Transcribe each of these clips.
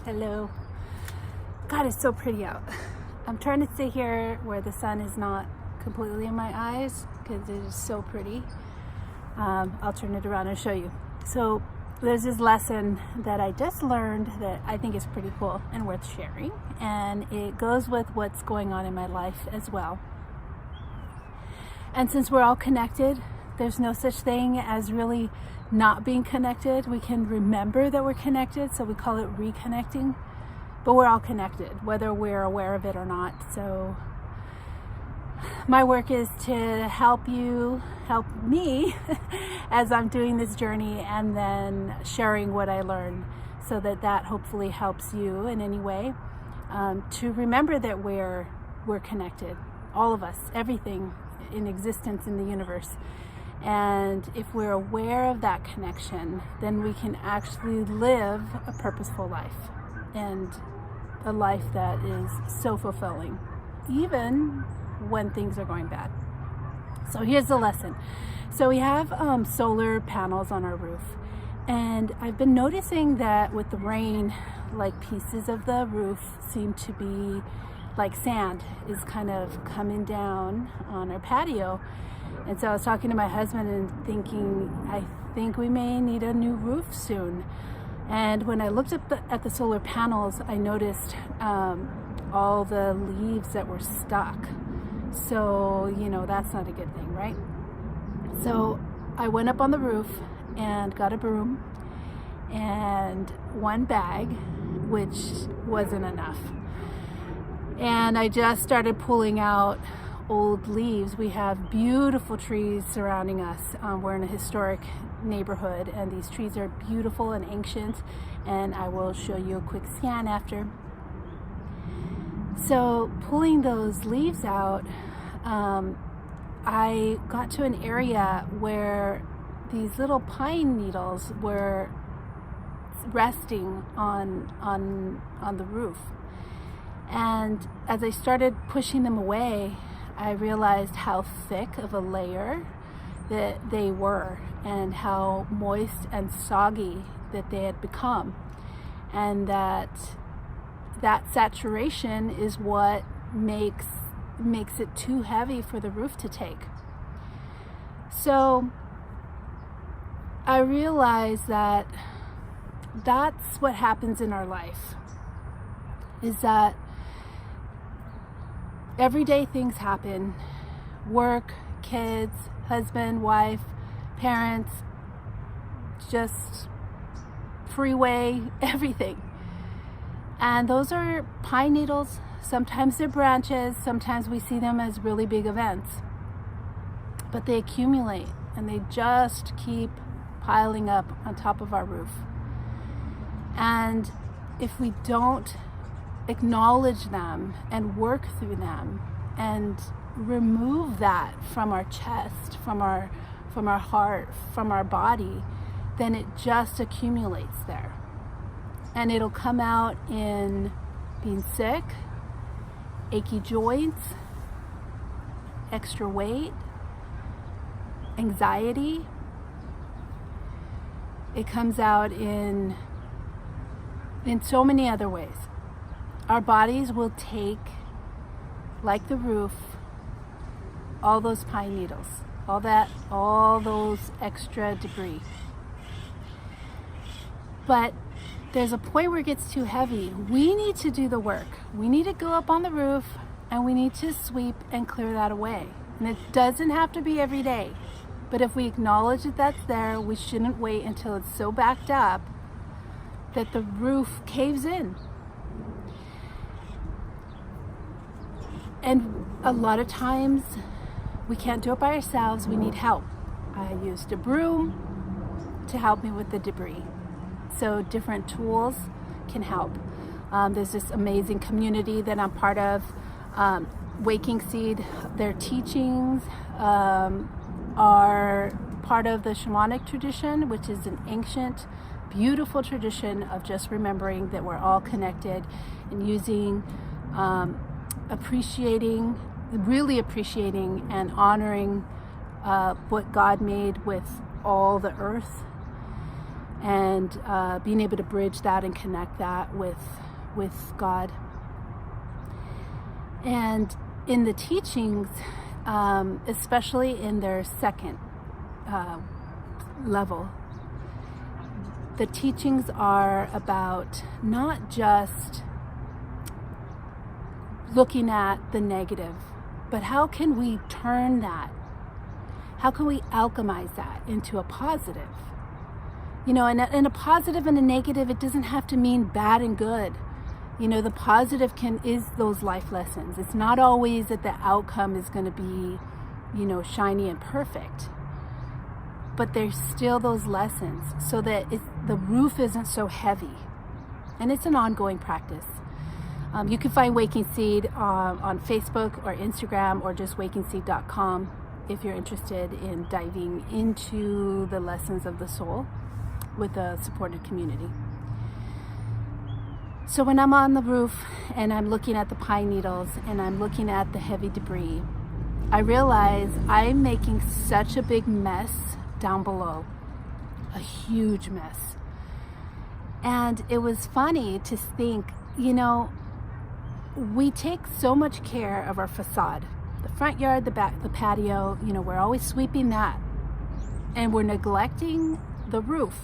Hello. God, it's so pretty out. I'm trying to stay here where the sun is not completely in my eyes because it is so pretty. I'll turn it around and show you. So there's this lesson that I just learned that I think is pretty cool and worth sharing, and it goes with what's going on in my life as well. And since we're all connected, there's no such thing as really not being connected. We can remember that we're connected, so we call it reconnecting, but we're all connected, whether we're aware of it or not. So my work is to help me as I'm doing this journey, and then sharing what I learned so that hopefully helps you in any way, to remember that we're connected, all of us, everything in existence in the universe. And if we're aware of that connection, then we can actually live a purposeful life, and a life that is so fulfilling, even when things are going bad. So here's the lesson. So we have solar panels on our roof, and I've been noticing that with the rain, like pieces of the roof seem to be like sand is kind of coming down on our patio. And so I was talking to my husband and thinking, I think we may need a new roof soon. And when I looked at the solar panels, I noticed all the leaves that were stuck. So, that's not a good thing, right? So I went up on the roof and got a broom and one bag, which wasn't enough. And I just started pulling out old leaves. We have beautiful trees surrounding us. We're in a historic neighborhood, and these trees are beautiful and ancient, and I will show you a quick scan after. So pulling those leaves out, I got to an area where these little pine needles were resting on the roof. And as I started pushing them away, I realized how thick of a layer that they were, and how moist and soggy that they had become, and that saturation is what makes it too heavy for the roof to take. So I realized that that's what happens in our life, is that everyday things happen: work, kids, husband, wife, parents, just freeway, everything. And those are pine needles. Sometimes they're branches, sometimes we see them as really big events, but they accumulate and they just keep piling up on top of our roof. And if we don't acknowledge them and work through them and remove that from our chest, from our heart, from our body, then it just accumulates there. And it'll come out in being sick, achy joints, extra weight, anxiety. It comes out in so many other ways. Our bodies will take, like the roof, all those pine needles, all those extra debris. But there's a point where it gets too heavy. We need to do the work. We need to go up on the roof and we need to sweep and clear that away. And it doesn't have to be every day. But if we acknowledge that that's there, we shouldn't wait until it's so backed up that the roof caves in. And a lot of times we can't do it by ourselves. We need help. I used a broom to help me with the debris. So different tools can help. There's this amazing community that I'm part of, Waking Seed. Their teachings are part of the shamanic tradition, which is an ancient, beautiful tradition of just remembering that we're all connected, and using really appreciating and honoring what God made with all the earth. and being able to bridge that and connect that with God. And in the teachings, especially in their second level, the teachings are about not just looking at the negative, but how can we turn that? How can we alchemize that into a positive? You know, and a positive and a negative, it doesn't have to mean bad and good. You know, the positive is those life lessons. It's not always that the outcome is going to be, you know, shiny and perfect. But there's still those lessons so that the roof isn't so heavy. And it's an ongoing practice. You can find Waking Seed on Facebook or Instagram or just wakingseed.com if you're interested in diving into the lessons of the soul with a supported community. So when I'm on the roof and I'm looking at the pine needles and I'm looking at the heavy debris, I realize I'm making such a big mess down below, a huge mess. And it was funny to think, you know, we take so much care of our facade, the front yard, the back, the patio, you know, we're always sweeping that. And we're neglecting the roof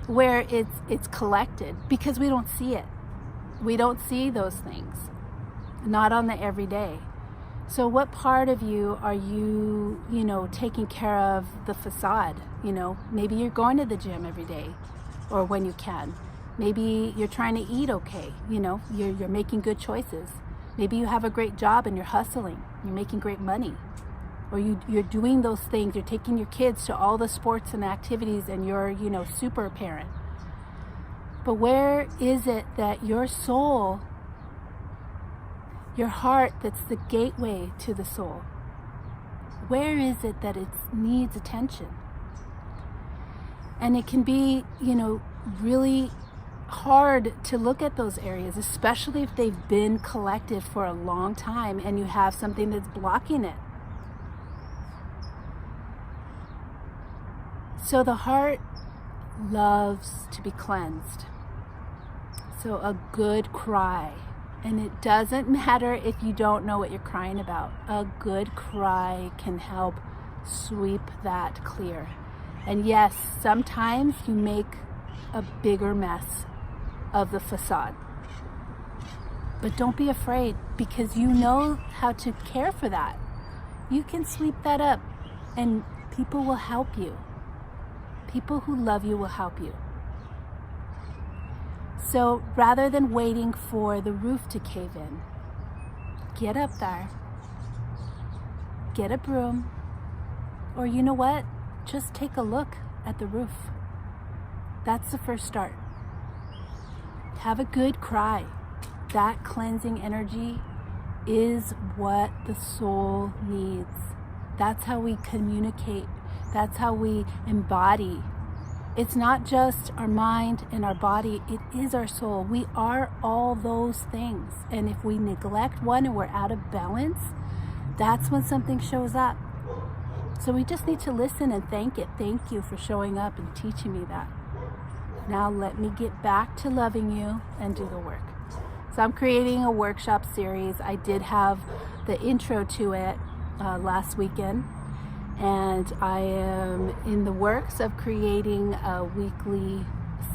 where it's collected because we don't see it. We don't see those things, not on the everyday. So what part of you are you, you know, taking care of the facade? You know, maybe you're going to the gym every day or when you can. Maybe you're trying to eat okay, you know, you're making good choices. Maybe you have a great job and you're hustling, you're making great money. Or you're doing those things, you're taking your kids to all the sports and activities and you're, you know, super parent. But where is it that your soul, your heart that's the gateway to the soul, where is it that it needs attention? And it can be, you know, really hard to look at those areas, especially if they've been collected for a long time and you have something that's blocking it. So the heart loves to be cleansed. So a good cry, and it doesn't matter if you don't know what you're crying about, a good cry can help sweep that clear. And yes, sometimes you make a bigger mess of the facade. But don't be afraid, because you know how to care for that. You can sweep that up and people will help you. People who love you will help you. So rather than waiting for the roof to cave in, get up there, get a broom, or you know what? Just take a look at the roof. That's the first start. Have a good cry. That cleansing energy is what the soul needs. That's how we communicate. That's how we embody. It's not just our mind and our body, it is our soul. We are all those things. And if we neglect one and we're out of balance, that's when something shows up. So we just need to listen and thank it. Thank you for showing up and teaching me that. Now let me get back to loving you and do the work. So I'm creating a workshop series. I did have the intro to it last weekend. And I am in the works of creating a weekly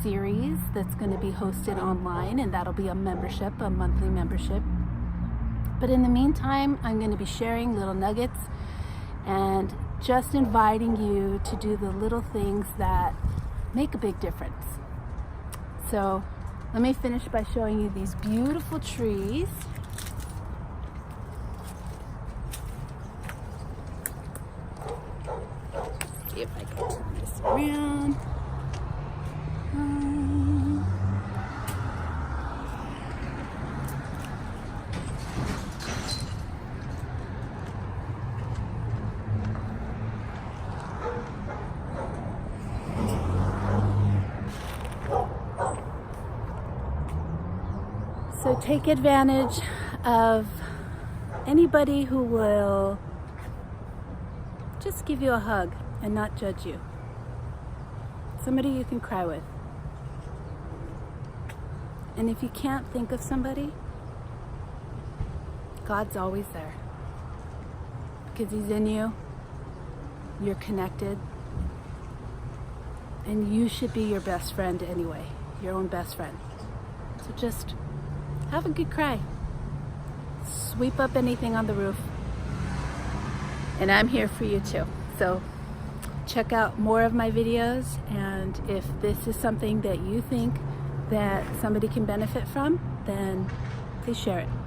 series that's going to be hosted online, and that'll be a membership, a monthly membership. But in the meantime, I'm going to be sharing little nuggets and just inviting you to do the little things that make a big difference. So let me finish by showing you these beautiful trees. See if I can turn this around. So take advantage of anybody who will just give you a hug and not judge you. somebody you can cry with. And if you can't think of somebody, God's always there. Because He's in you, you're connected, and you should be your best friend anyway, your own best friend. So just have a good cry. Sweep up anything on the roof. And I'm here for you too. So check out more of my videos, and if this is something that you think that somebody can benefit from, then please share it.